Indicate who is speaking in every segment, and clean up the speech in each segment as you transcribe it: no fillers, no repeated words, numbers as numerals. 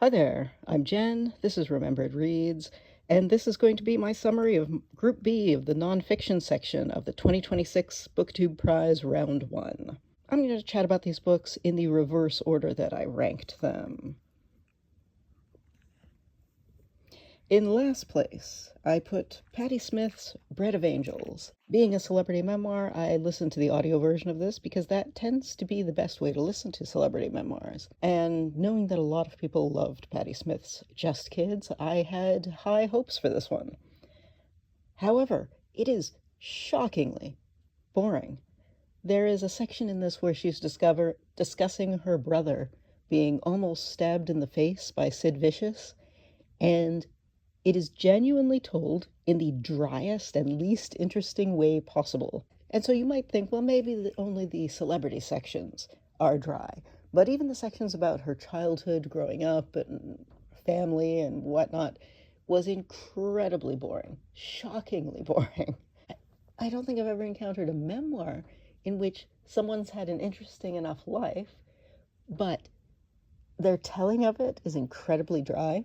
Speaker 1: Hi there, I'm Jen, this is Remembered Reads, and this is going to be my summary of Group B of the Nonfiction section of the 2026 Booktube Prize Round 1. I'm going to chat about these books in the reverse order that I ranked them. In last place, I put Patti Smith's Bread of Angels. Being a celebrity memoir, I listened to the audio version of this because that tends to be the best way to listen to celebrity memoirs. And knowing that a lot of people loved Patti Smith's Just Kids, I had high hopes for this one. However, it is shockingly boring. There is a section in this where she's discussing her brother being almost stabbed in the face by Sid Vicious, and it is genuinely told in the driest and least interesting way possible. And so you might think, well, maybe only the celebrity sections are dry. But even the sections about her childhood, growing up, and family and whatnot was incredibly boring, shockingly boring. I don't think I've ever encountered a memoir in which someone's had an interesting enough life, but their telling of it is incredibly dry.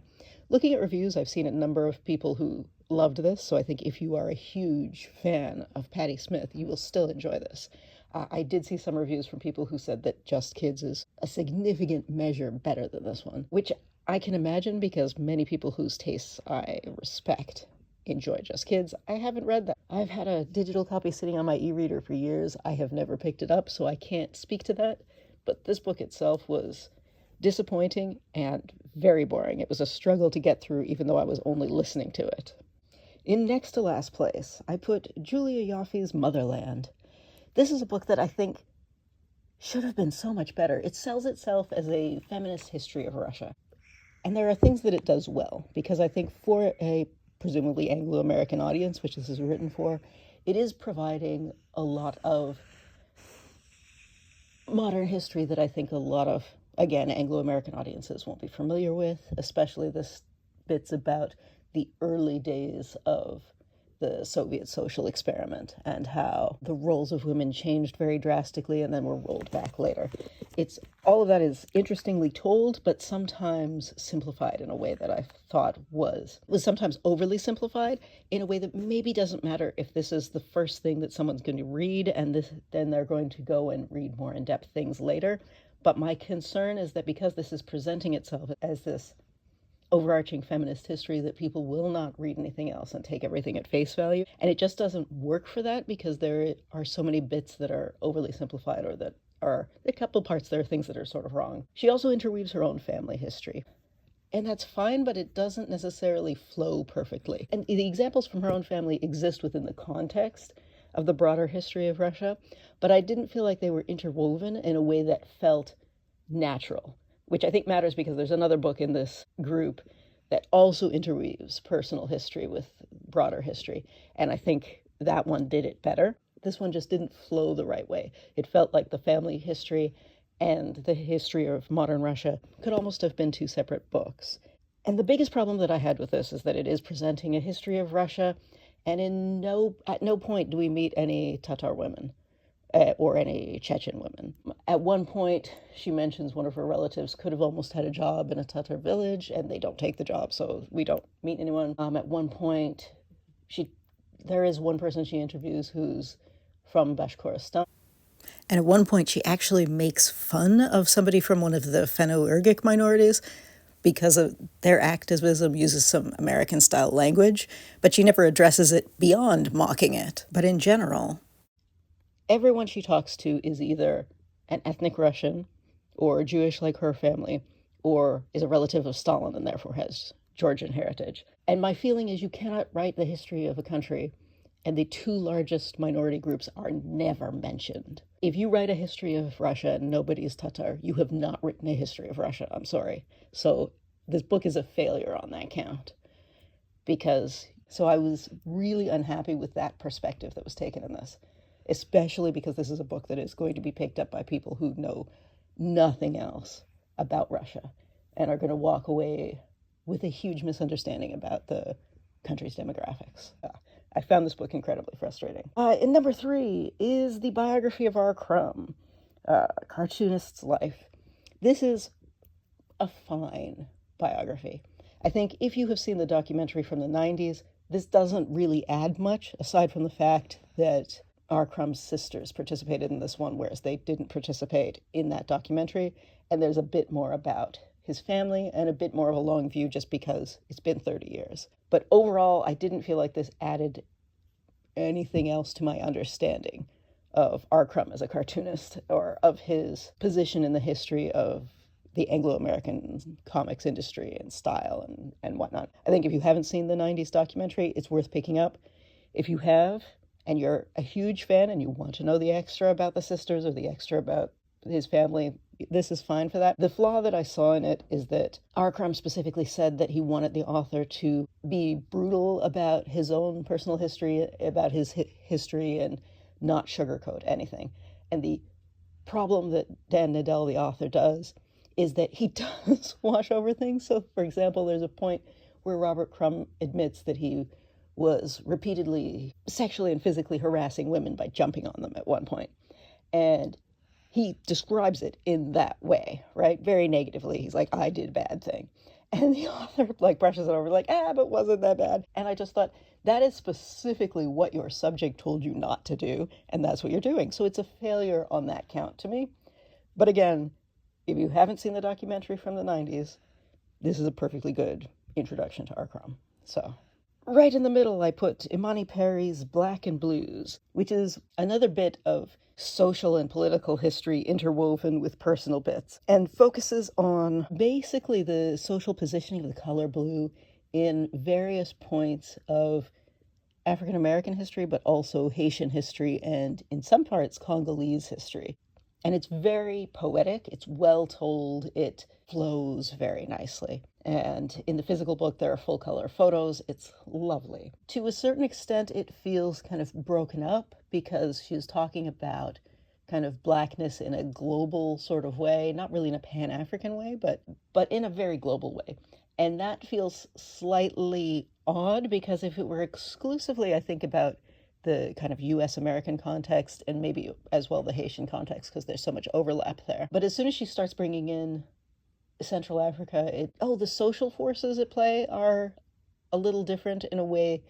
Speaker 1: Looking at reviews, I've seen a number of people who loved this, so I think if you are a huge fan of Patti Smith, you will still enjoy this. I did see some reviews from people who said that Just Kids is a significant measure better than this one, which I can imagine because many people whose tastes I respect enjoy Just Kids. I haven't read that. I've had a digital copy sitting on my e-reader for years. I have never picked it up, so I can't speak to that. But this book itself was disappointing and very boring. It was a struggle to get through, even though I was only listening to it. In next to last place, I put Julia Yoffe's Motherland. This is a book that I think should have been so much better. It sells itself as a feminist history of Russia. And there are things that it does well, because I think for a presumably Anglo-American audience, which this is written for, it is providing a lot of modern history that I think a lot of, again, Anglo-American audiences won't be familiar with, especially this bits about the early days of the Soviet social experiment and how the roles of women changed very drastically and then were rolled back later. All of that is interestingly told, but sometimes simplified in a way that I thought was sometimes overly simplified in a way that maybe doesn't matter if this is the first thing that someone's going to read and then they're going to go and read more in-depth things later. But my concern is that because this is presenting itself as this overarching feminist history, that people will not read anything else and take everything at face value. And it just doesn't work for that because there are so many bits that are overly simplified, or that are a couple parts there are things that are sort of wrong. She also interweaves her own family history. And that's fine, but it doesn't necessarily flow perfectly. And the examples from her own family exist within the context of the broader history of Russia, but I didn't feel like they were interwoven in a way that felt natural, which I think matters because there's another book in this group that also interweaves personal history with broader history, and I think that one did it better. This one just didn't flow the right way. It felt like the family history and the history of modern Russia could almost have been two separate books. And the biggest problem that I had with this is that it is presenting a history of Russia, and at no point do we meet any Tatar women. Or any Chechen women. At one point, she mentions one of her relatives could have almost had a job in a Tatar village, and they don't take the job, so we don't meet anyone. At one point, there is one person she interviews who's from Bashkortostan.
Speaker 2: And at one point, she actually makes fun of somebody from one of the Finno-Ugric minorities because of their activism uses some American-style language, but she never addresses it beyond mocking it. But in general,
Speaker 1: everyone she talks to is either an ethnic Russian or Jewish like her family, or is a relative of Stalin and therefore has Georgian heritage. And my feeling is you cannot write the history of a country and the two largest minority groups are never mentioned. If you write a history of Russia and nobody is Tatar, you have not written a history of Russia. I'm sorry. So this book is a failure on that count. So I was really unhappy with that perspective that was taken in this, especially because this is a book that is going to be picked up by people who know nothing else about Russia and are going to walk away with a huge misunderstanding about the country's demographics. I found this book incredibly frustrating. In number 3 is the biography of R Crumb, Cartoonist's Life. This is a fine biography. I think if you have seen the documentary from the 90s, this doesn't really add much, aside from the fact that R Crumb's sisters participated in this one, whereas they didn't participate in that documentary. And there's a bit more about his family and a bit more of a long view just because it's been 30 years. But overall, I didn't feel like this added anything else to my understanding of R. Crumb as a cartoonist or of his position in the history of the Anglo-American comics industry and style and whatnot. I think if you haven't seen the 90s documentary, it's worth picking up. If you have, and you're a huge fan and you want to know the extra about the sisters or the extra about his family, this is fine for that. The flaw that I saw in it is that R. Crumb specifically said that he wanted the author to be brutal about his own personal history, about his history, and not sugarcoat anything. And the problem that Dan Nadell, the author, does is that he does wash over things. So, for example, there's a point where Robert Crumb admits that he was repeatedly sexually and physically harassing women by jumping on them at one point. And he describes it in that way, right? Very negatively. He's like, I did a bad thing. And the author brushes it over but wasn't that bad. And I just thought, that is specifically what your subject told you not to do, and that's what you're doing. So it's a failure on that count to me. But again, if you haven't seen the documentary from the 90s, this is a perfectly good introduction to R. Crumb. So right in the middle, I put Imani Perry's Black and Blues, which is another bit of social and political history interwoven with personal bits, and focuses on basically the social positioning of the color blue in various points of African American history, but also Haitian history, and in some parts, Congolese history. And it's very poetic, it's well told, it flows very nicely. And in the physical book, there are full color photos. It's lovely. To a certain extent, it feels kind of broken up because she's talking about kind of blackness in a global sort of way, not really in a Pan-African way, but in a very global way. And that feels slightly odd because if it were exclusively, I think, about the kind of US American context and maybe as well the Haitian context because there's so much overlap there. But as soon as she starts bringing in Central Africa, the social forces at play are a little different in a way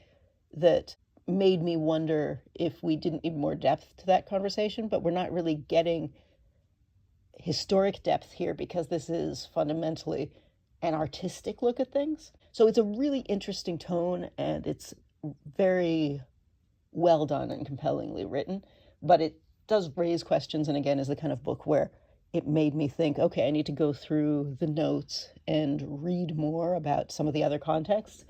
Speaker 1: that made me wonder if we didn't need more depth to that conversation, but we're not really getting historic depth here because this is fundamentally an artistic look at things. So it's a really interesting tone and it's very well done and compellingly written, but it does raise questions and again is the kind of book where it made me think, okay, I need to go through the notes and read more about some of the other contexts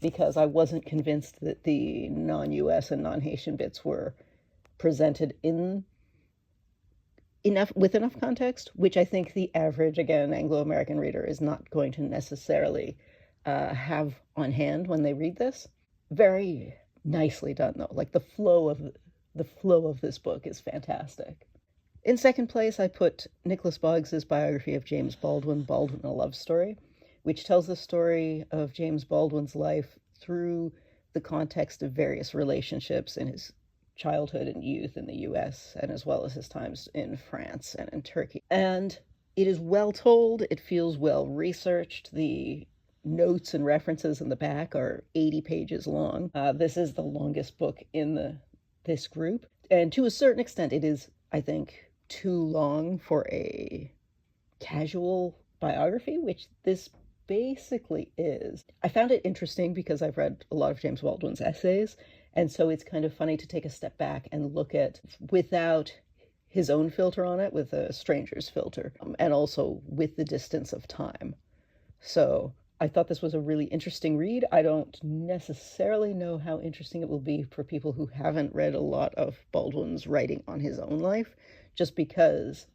Speaker 1: because I wasn't convinced that the non-US and non-Haitian bits were presented with enough context, which I think the average, again, Anglo-American reader is not going to necessarily have on hand when they read this. Very nicely done, though. Like the flow of this book is fantastic. In second place, I put Nicholas Boggs's biography of James Baldwin, Baldwin: A Love Story, which tells the story of James Baldwin's life through the context of various relationships in his childhood and youth in the US, and as well as his times in France and in Turkey. And it is well told, it feels well researched. The notes and references in the back are 80 pages long. This is the longest book in this group. And to a certain extent, it is, I think, too long for a casual biography, which this basically is. I found it interesting because I've read a lot of James Baldwin's essays, and so it's kind of funny to take a step back and look at without his own filter on it, with a stranger's filter, and also with the distance of time. So I thought this was a really interesting read. I don't necessarily know how interesting it will be for people who haven't read a lot of Baldwin's writing on his own life, just because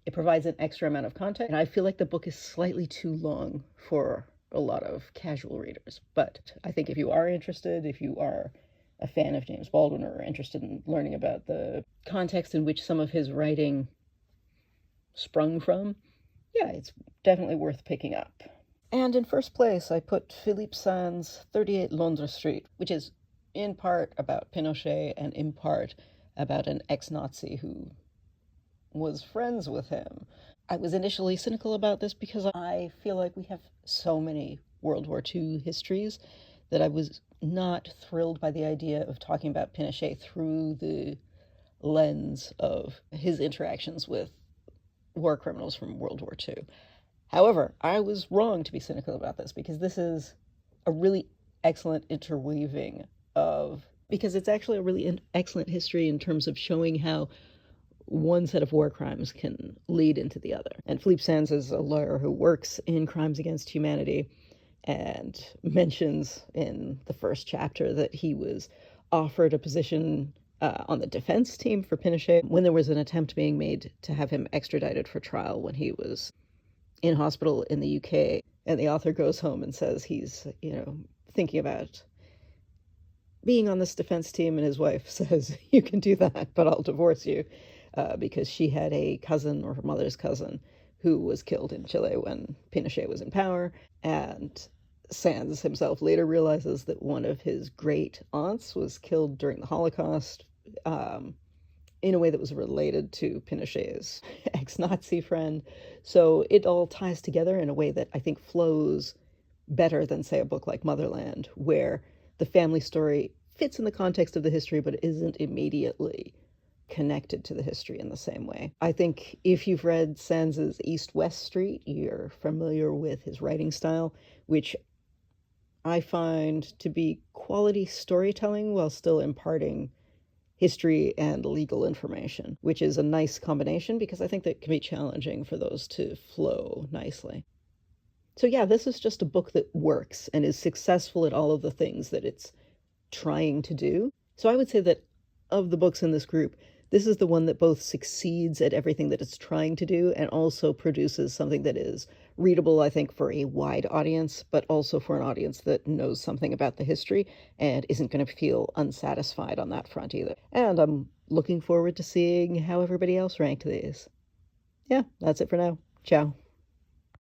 Speaker 1: it provides an extra amount of content. And I feel like the book is slightly too long for a lot of casual readers. But I think if you are interested, if you are a fan of James Baldwin or interested in learning about the context in which some of his writing sprung from, yeah, it's definitely worth picking up. And in first place, I put Philippe Sand's 38 Londres Street, which is in part about Pinochet and in part about an ex-Nazi who was friends with him. I was initially cynical about this because I feel like we have so many World War II histories that I was not thrilled by the idea of talking about Pinochet through the lens of his interactions with war criminals from World War II. However, I was wrong to be cynical about this because this is a really excellent interweaving of, because it's actually a really excellent history in terms of showing how one set of war crimes can lead into the other. And Philippe Sands is a lawyer who works in crimes against humanity and mentions in the first chapter that he was offered a position on the defense team for Pinochet when there was an attempt being made to have him extradited for trial when he was in hospital in the UK. And the author goes home and says he's, thinking about being on this defense team, and his wife says, "You can do that, but I'll divorce you," because she had a cousin, or her mother's cousin, who was killed in Chile when Pinochet was in power. And Sands himself later realizes that one of his great aunts was killed during the Holocaust, in a way that was related to Pinochet's ex-Nazi friend. So it all ties together in a way that I think flows better than, say, a book like Motherland, where the family story fits in the context of the history but isn't immediately connected to the history in the same way. I think if you've read Sands's East-West Street, you're familiar with his writing style, which I find to be quality storytelling while still imparting history and legal information, which is a nice combination because I think that can be challenging for those to flow nicely. So yeah, this is just a book that works and is successful at all of the things that it's trying to do. So I would say that of the books in this group, this is the one that both succeeds at everything that it's trying to do and also produces something that is readable, I think, for a wide audience, but also for an audience that knows something about the history and isn't going to feel unsatisfied on that front either. And I'm looking forward to seeing how everybody else ranked these. Yeah, that's it for now. Ciao.